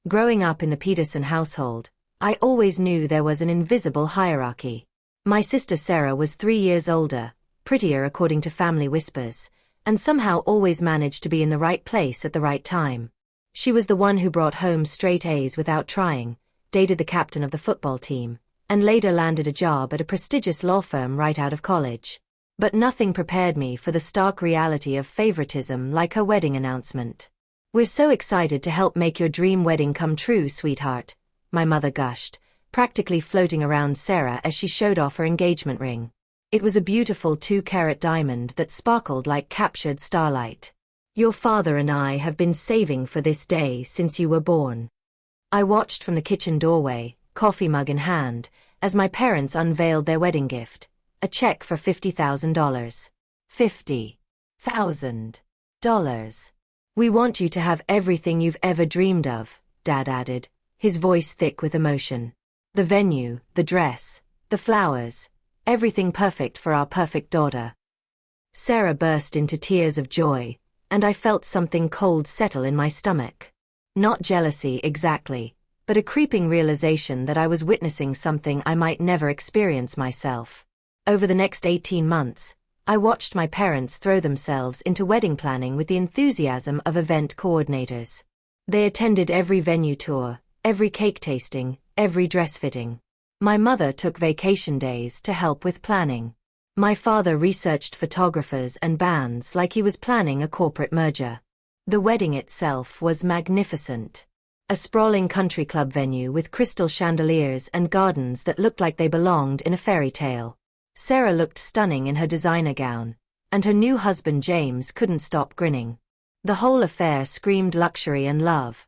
Growing up in the Peterson household, I always knew there was an invisible hierarchy. My sister Sarah was 3 years older, prettier according to family whispers, and somehow always managed to be in the right place at the right time. She was the one who brought home straight A's without trying, dated the captain of the football team, and later landed a job at a prestigious law firm right out of college. But nothing prepared me for the stark reality of favoritism like her wedding announcement. "We're so excited to help make your dream wedding come true, sweetheart," my mother gushed, practically floating around Sarah as she showed off her engagement ring. It was a beautiful 2-carat diamond that sparkled like captured starlight. "Your father and I have been saving for this day since you were born." I watched from the kitchen doorway, coffee mug in hand, as my parents unveiled their wedding gift, a check for $50,000. $50,000. "We want you to have everything you've ever dreamed of," Dad added, his voice thick with emotion. "The venue, the dress, the flowers, everything perfect for our perfect daughter." Sarah burst into tears of joy, and I felt something cold settle in my stomach. Not jealousy exactly, but a creeping realization that I was witnessing something I might never experience myself. Over the next 18 months, I watched my parents throw themselves into wedding planning with the enthusiasm of event coordinators. They attended every venue tour, every cake tasting, every dress fitting. My mother took vacation days to help with planning. My father researched photographers and bands like he was planning a corporate merger. The wedding itself was magnificent. A sprawling country club venue with crystal chandeliers and gardens that looked like they belonged in a fairy tale. Sarah looked stunning in her designer gown, and her new husband James couldn't stop grinning. The whole affair screamed luxury and love,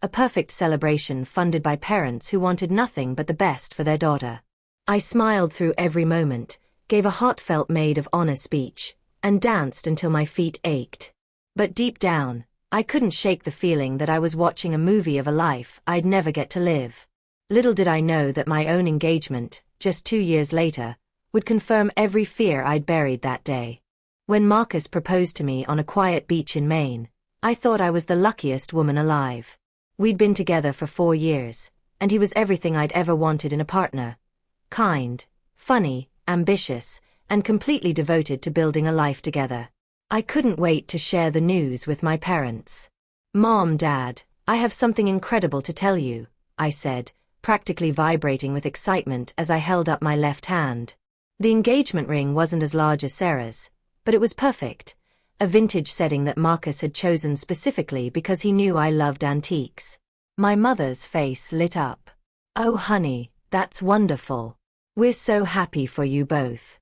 a perfect celebration funded by parents who wanted nothing but the best for their daughter. I smiled through every moment, gave a heartfelt maid of honor speech, and danced until my feet ached. But deep down, I couldn't shake the feeling that I was watching a movie of a life I'd never get to live. Little did I know that my own engagement, just 2 years later, would confirm every fear I'd buried that day. When Marcus proposed to me on a quiet beach in Maine, I thought I was the luckiest woman alive. We'd been together for 4 years, and he was everything I'd ever wanted in a partner. Kind, funny, ambitious, and completely devoted to building a life together. I couldn't wait to share the news with my parents. "Mom, Dad, I have something incredible to tell you," I said, practically vibrating with excitement as I held up my left hand. The engagement ring wasn't as large as Sarah's, but it was perfect, a vintage setting that Marcus had chosen specifically because he knew I loved antiques. My mother's face lit up. "Oh honey, that's wonderful. We're so happy for you both."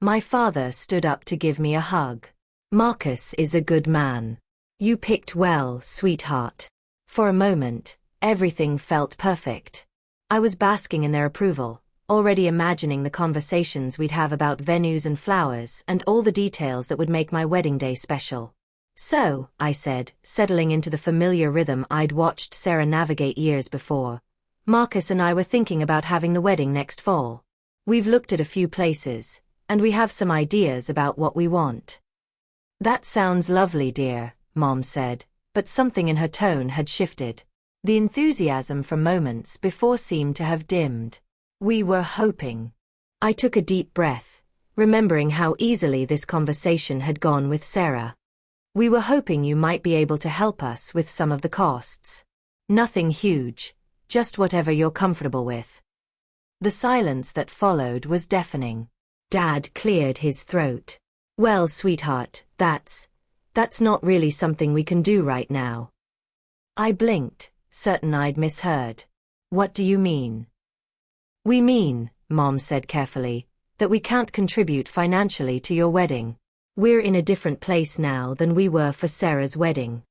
My father stood up to give me a hug. "Marcus is a good man. You picked well, sweetheart." For a moment, everything felt perfect. I was basking in their approval, already imagining the conversations we'd have about venues and flowers and all the details that would make my wedding day special. "So," I said, settling into the familiar rhythm I'd watched Sarah navigate years before, "Marcus and I were thinking about having the wedding next fall. We've looked at a few places, and we have some ideas about what we want." "That sounds lovely, dear," Mom said, but something in her tone had shifted. The enthusiasm from moments before seemed to have dimmed. "We were hoping." I took a deep breath, remembering how easily this conversation had gone with Sarah. "We were hoping you might be able to help us with some of the costs. Nothing huge, just whatever you're comfortable with." The silence that followed was deafening. Dad cleared his throat. "Well, sweetheart, that's not really something we can do right now." I blinked, certain I'd misheard. "What do you mean?" "We mean," Mom said carefully, "that we can't contribute financially to your wedding. We're in a different place now than we were for Sarah's wedding."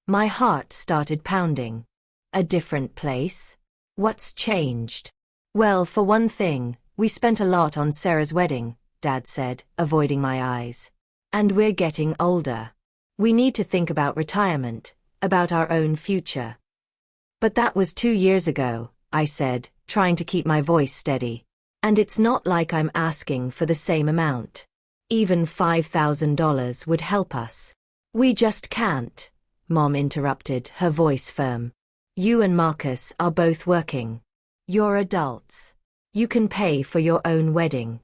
My heart started pounding. A different place? What's changed? "Well, for one thing, we spent a lot on Sarah's wedding," Dad said, avoiding my eyes. "And we're getting older. We need to think about retirement, about our own future." "But that was 2 years ago," I said, trying to keep my voice steady. "And it's not like I'm asking for the same amount. Even $5,000 would help us." "We just can't," Mom interrupted, her voice firm. You and Marcus are both working. You're adults. You can pay for your own wedding.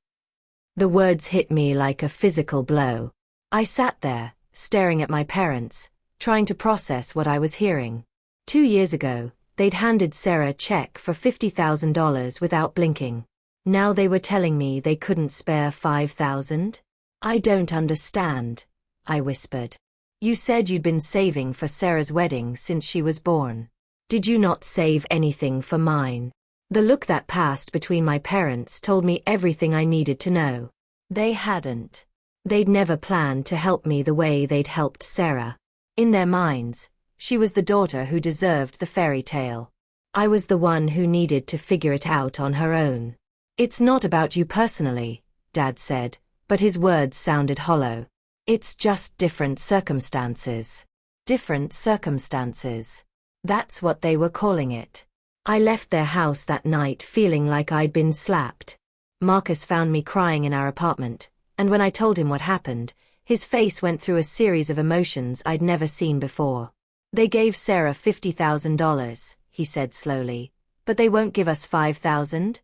The words hit me like a physical blow. I sat there, staring at my parents, trying to process what I was hearing. 2 years ago, they'd handed Sarah a check for $50,000 without blinking. Now they were telling me they couldn't spare $5,000? I don't understand, I whispered. You said you'd been saving for Sarah's wedding since she was born. Did you not save anything for mine? The look that passed between my parents told me everything I needed to know. They hadn't. They'd never planned to help me the way they'd helped Sarah. In their minds, she was the daughter who deserved the fairy tale. I was the one who needed to figure it out on her own. It's not about you personally, Dad said, but his words sounded hollow. It's just different circumstances. Different circumstances. That's what they were calling it. I left their house that night feeling like I'd been slapped. Marcus found me crying in our apartment, and when I told him what happened, his face went through a series of emotions I'd never seen before. They gave Sarah $50,000, he said slowly, but they won't give us $5,000?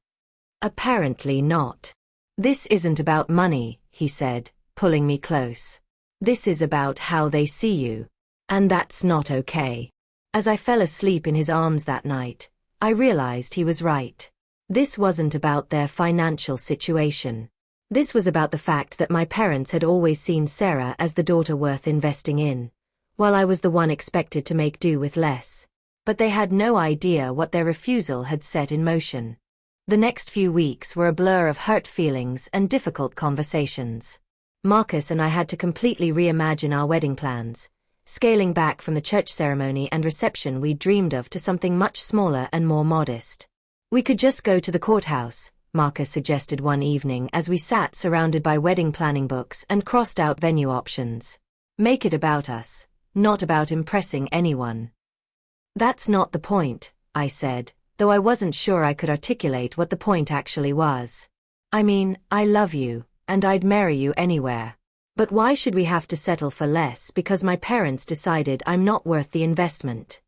Apparently not. This isn't about money, he said, pulling me close. This is about how they see you. And that's not okay. As I fell asleep in his arms that night, I realized he was right. This wasn't about their financial situation. This was about the fact that my parents had always seen Sarah as the daughter worth investing in, while I was the one expected to make do with less. But they had no idea what their refusal had set in motion. The next few weeks were a blur of hurt feelings and difficult conversations. Marcus and I had to completely reimagine our wedding plans, scaling back from the church ceremony and reception we dreamed of to something much smaller and more modest. We could just go to the courthouse, Marcus suggested one evening as we sat surrounded by wedding planning books and crossed out venue options. Make it about us, not about impressing anyone. That's not the point, I said, though I wasn't sure I could articulate what the point actually was. I mean, I love you, and I'd marry you anywhere. But why should we have to settle for less because my parents decided I'm not worth the investment?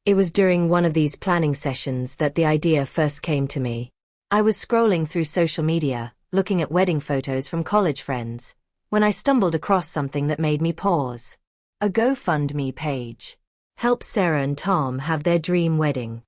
It was during one of these planning sessions that the idea first came to me. I was scrolling through social media, looking at wedding photos from college friends, when I stumbled across something that made me pause. A GoFundMe page. Help Sarah and Tom have their dream wedding.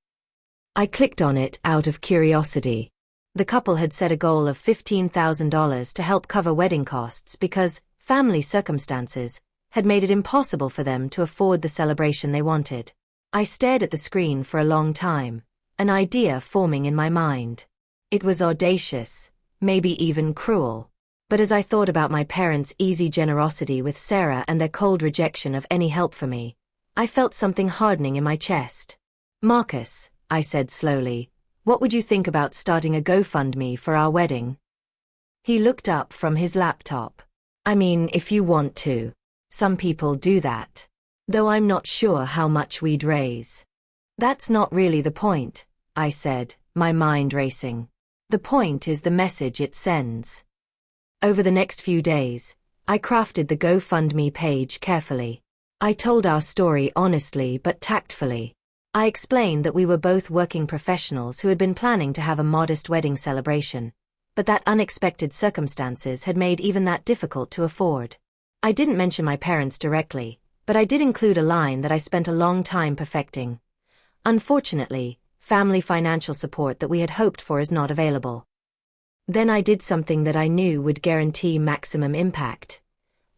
I clicked on it out of curiosity. The couple had set a goal of $15,000 to help cover wedding costs because family circumstances had made it impossible for them to afford the celebration they wanted. I stared at the screen for a long time, an idea forming in my mind. It was audacious, maybe even cruel. But as I thought about my parents' easy generosity with Sarah and their cold rejection of any help for me, I felt something hardening in my chest. Marcus, I said slowly, what would you think about starting a GoFundMe for our wedding? He looked up from his laptop. I mean, if you want to. Some people do that. Though I'm not sure how much we'd raise. That's not really the point, I said, my mind racing. The point is the message it sends. Over the next few days, I crafted the GoFundMe page carefully. I told our story honestly but tactfully. I explained that we were both working professionals who had been planning to have a modest wedding celebration, but that unexpected circumstances had made even that difficult to afford. I didn't mention my parents directly, but I did include a line that I spent a long time perfecting. Unfortunately, family financial support that we had hoped for is not available. Then I did something that I knew would guarantee maximum impact.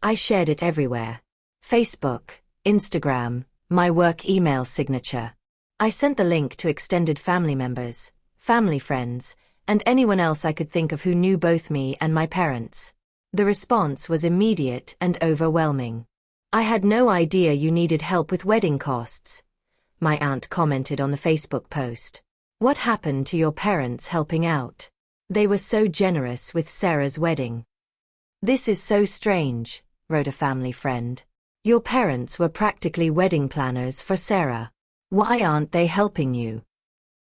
I shared it everywhere. Facebook, Instagram, my work email signature. I sent the link to extended family members, family friends, and anyone else I could think of who knew both me and my parents. The response was immediate and overwhelming. I had no idea you needed help with wedding costs, my aunt commented on the Facebook post. What happened to your parents helping out? They were so generous with Sarah's wedding. This is so strange, wrote a family friend. Your parents were practically wedding planners for Sarah. Why aren't they helping you?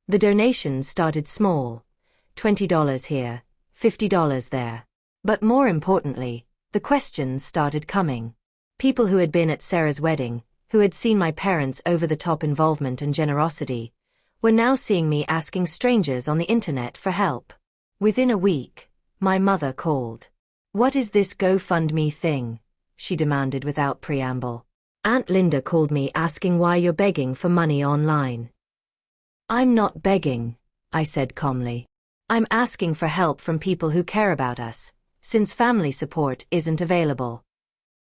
The donations started small, $20 here, $50 there. But more importantly, the questions started coming. People who had been at Sarah's wedding, who had seen my parents' over-the-top involvement and generosity, were now seeing me asking strangers on the internet for help. Within a week, my mother called. "What is this GoFundMe thing?" she demanded without preamble. "Aunt Linda called me asking why you're begging for money online." "I'm not begging," I said calmly. "I'm asking for help from people who care about us, since family support isn't available."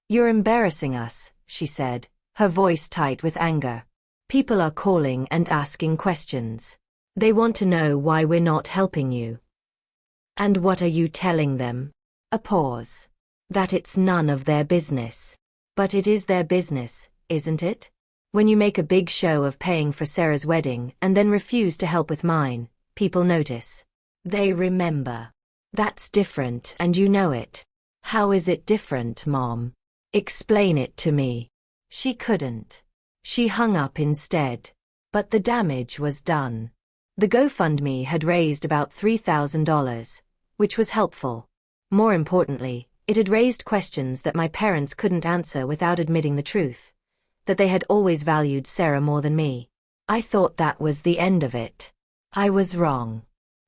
"You're embarrassing us," she said, her voice tight with anger. "People are calling and asking questions. They want to know why we're not helping you." "And what are you telling them?" A pause. "That it's none of their business." "But it is their business, isn't it? When you make a big show of paying for Sarah's wedding and then refuse to help with mine, people notice. They remember. That's different and you know it." "How is it different, Mom? Explain it to me." She couldn't. She hung up instead. But the damage was done. The GoFundMe had raised about $3,000, which was helpful. More importantly, it had raised questions that my parents couldn't answer without admitting the truth, that they had always valued Sarah more than me. I thought that was the end of it. I was wrong.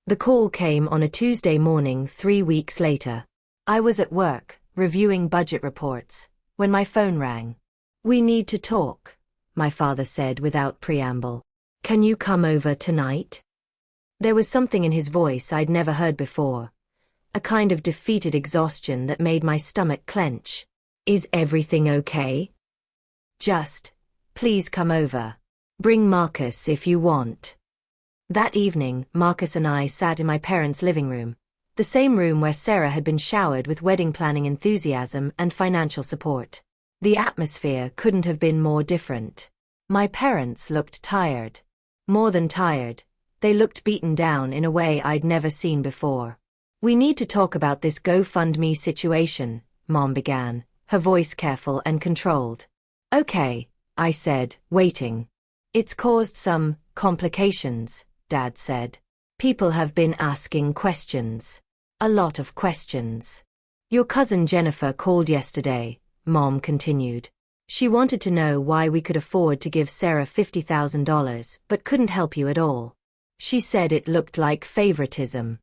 The call came on a Tuesday morning 3 weeks later. I was at work, reviewing budget reports, when my phone rang. "We need to talk," my father said without preamble. "Can you come over tonight?" There was something in his voice I'd never heard before, a kind of defeated exhaustion that made my stomach clench. "Is everything okay?" "Just, please come over. Bring Marcus if you want." That evening, Marcus and I sat in my parents' living room, the same room where Sarah had been showered with wedding planning enthusiasm and financial support. The atmosphere couldn't have been more different. My parents looked tired. More than tired, they looked beaten down in a way I'd never seen before. "We need to talk about this GoFundMe situation," Mom began, her voice careful and controlled. "Okay," I said, waiting. "It's caused some complications," Dad said. "People have been asking questions. A lot of questions. Your cousin Jennifer called yesterday," Mom continued. "She wanted to know why we could afford to give Sarah $50,000 but couldn't help you at all. She said it looked like favoritism."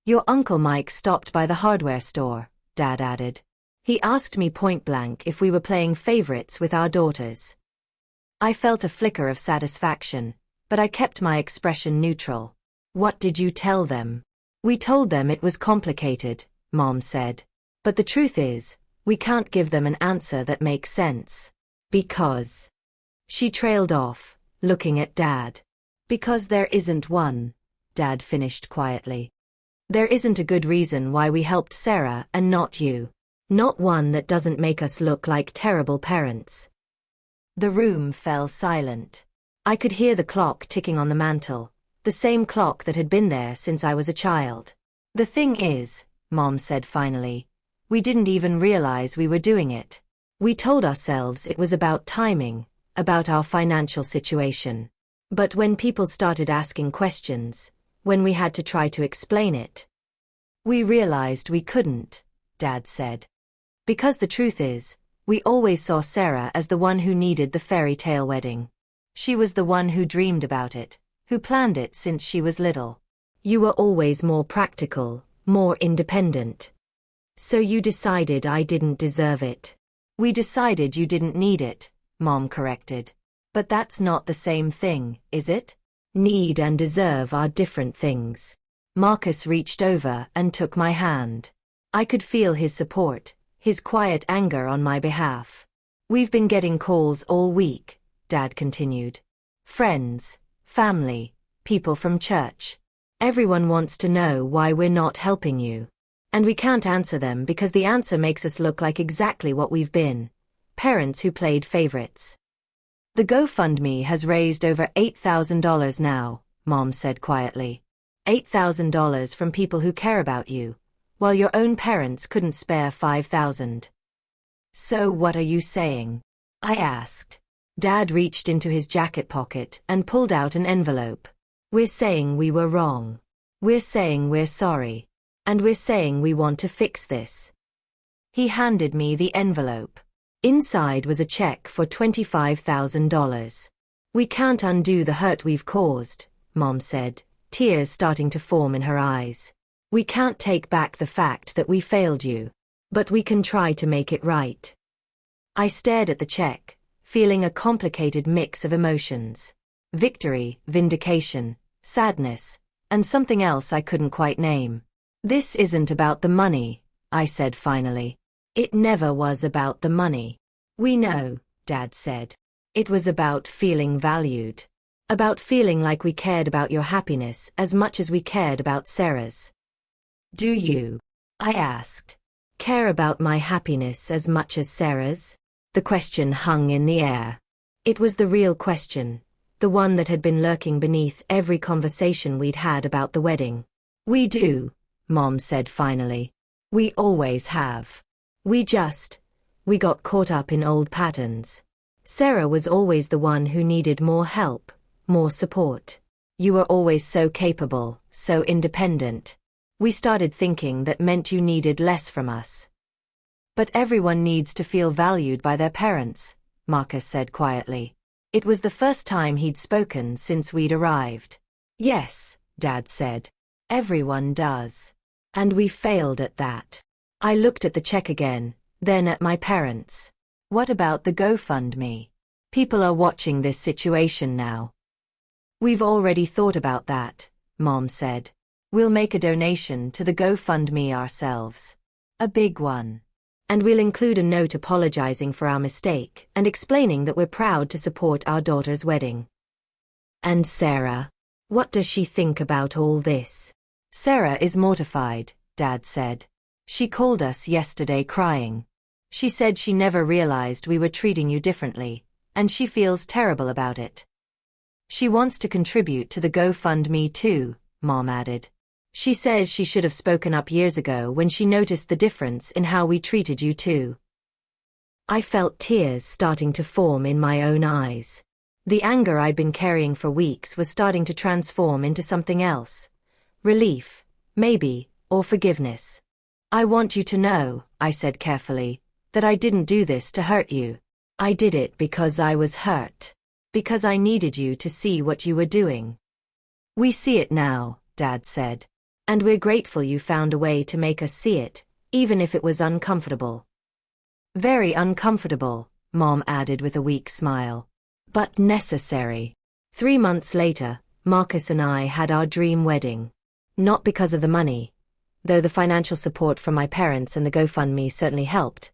"Your Uncle Mike stopped by the hardware store," Dad added. "He asked me point blank if we were playing favorites with our daughters." I felt a flicker of satisfaction, but I kept my expression neutral. "What did you tell them?" "We told them it was complicated," Mom said. "But the truth is, we can't give them an answer that makes sense." "Because..." She trailed off, looking at Dad. "Because there isn't one," Dad finished quietly. "There isn't a good reason why we helped Sarah and not you. Not one that doesn't make us look like terrible parents." The room fell silent. I could hear the clock ticking on the mantel, the same clock that had been there since I was a child. "The thing is," Mom said finally, "we didn't even realize we were doing it. We told ourselves it was about timing, about our financial situation. But when people started asking questions, when we had to try to explain it, we realized we couldn't," Dad said. "Because the truth is, we always saw Sarah as the one who needed the fairy tale wedding. She was the one who dreamed about it, who planned it since she was little. You were always more practical, more independent. So you decided I didn't deserve it." "We decided you didn't need it," Mom corrected. "But that's not the same thing, is it? Need and deserve are different things." Marcus reached over and took my hand. I could feel his support, his quiet anger on my behalf. "We've been getting calls all week," Dad continued. "Friends, family, people from church. Everyone wants to know why we're not helping you. And we can't answer them because the answer makes us look like exactly what we've been, parents who played favorites." "The GoFundMe has raised over $8,000 now," Mom said quietly. $8,000 from people who care about you, while your own parents couldn't spare $5,000. "So what are you saying?" I asked. Dad reached into his jacket pocket and pulled out an envelope. "We're saying we were wrong. We're saying we're sorry. And we're saying we want to fix this." He handed me the envelope. Inside was a check for $25,000. We can't undo the hurt we've caused, Mom said, tears starting to form in her eyes. We can't take back the fact that we failed you. But we can try to make it right. I stared at the check, feeling a complicated mix of emotions. Victory, vindication, sadness, and something else I couldn't quite name. This isn't about the money, I said finally. It never was about the money. We know, Dad said. It was about feeling valued. About feeling like we cared about your happiness as much as we cared about Sarah's. Do you? I asked. Care about my happiness as much as Sarah's? The question hung in the air. It was the real question, the one that had been lurking beneath every conversation we'd had about the wedding. We do, Mom said finally. We always have. We got caught up in old patterns. Sarah was always the one who needed more help, more support. You were always so capable, so independent. We started thinking that meant you needed less from us. But everyone needs to feel valued by their parents, Marcus said quietly. It was the first time he'd spoken since we'd arrived. Yes, Dad said. Everyone does. And we failed at that. I looked at the check again, then at my parents. What about the GoFundMe? People are watching this situation now. We've already thought about that, Mom said. We'll make a donation to the GoFundMe ourselves. A big one. And we'll include a note apologizing for our mistake and explaining that we're proud to support our daughter's wedding. And Sarah? What does she think about all this? Sarah is mortified, Dad said. She called us yesterday crying. She said she never realized we were treating you differently, and she feels terrible about it. She wants to contribute to the GoFundMe too, Mom added. She says she should have spoken up years ago when she noticed the difference in how we treated you too. I felt tears starting to form in my own eyes. The anger I'd been carrying for weeks was starting to transform into something else. Relief, maybe, or forgiveness. I want you to know, I said carefully, that I didn't do this to hurt you. I did it because I was hurt. Because I needed you to see what you were doing. We see it now, Dad said. And we're grateful you found a way to make us see it, even if it was uncomfortable. Very uncomfortable, Mom added with a weak smile. But necessary. 3 months later, Marcus and I had our dream wedding. Not because of the money, though the financial support from my parents and the GoFundMe certainly helped,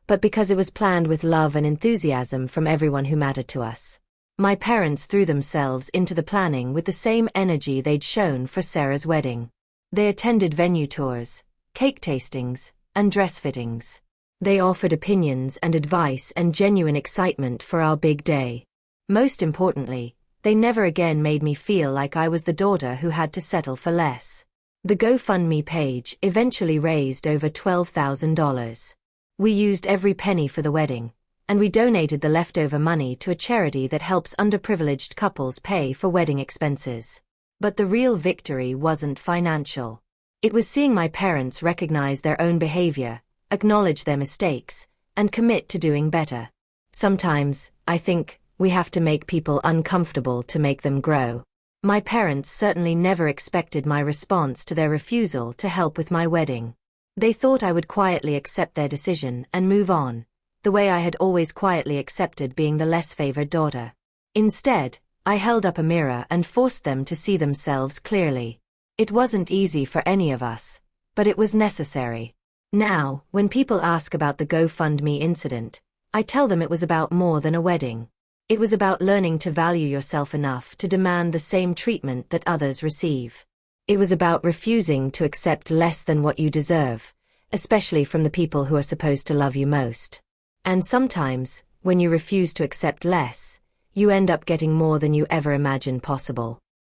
but because it was planned with love and enthusiasm from everyone who mattered to us. My parents threw themselves into the planning with the same energy they'd shown for Sarah's wedding. They attended venue tours, cake tastings, and dress fittings. They offered opinions and advice and genuine excitement for our big day. Most importantly, they never again made me feel like I was the daughter who had to settle for less. The GoFundMe page eventually raised over $12,000. We used every penny for the wedding, and we donated the leftover money to a charity that helps underprivileged couples pay for wedding expenses. But the real victory wasn't financial. It was seeing my parents recognize their own behavior, acknowledge their mistakes, and commit to doing better. Sometimes, I think, we have to make people uncomfortable to make them grow. My parents certainly never expected my response to their refusal to help with my wedding. They thought I would quietly accept their decision and move on, the way I had always quietly accepted being the less favored daughter. Instead, I held up a mirror and forced them to see themselves clearly. It wasn't easy for any of us, but it was necessary. Now, when people ask about the GoFundMe incident, I tell them it was about more than a wedding. It was about learning to value yourself enough to demand the same treatment that others receive. It was about refusing to accept less than what you deserve, especially from the people who are supposed to love you most. And sometimes, when you refuse to accept less, you end up getting more than you ever imagined possible.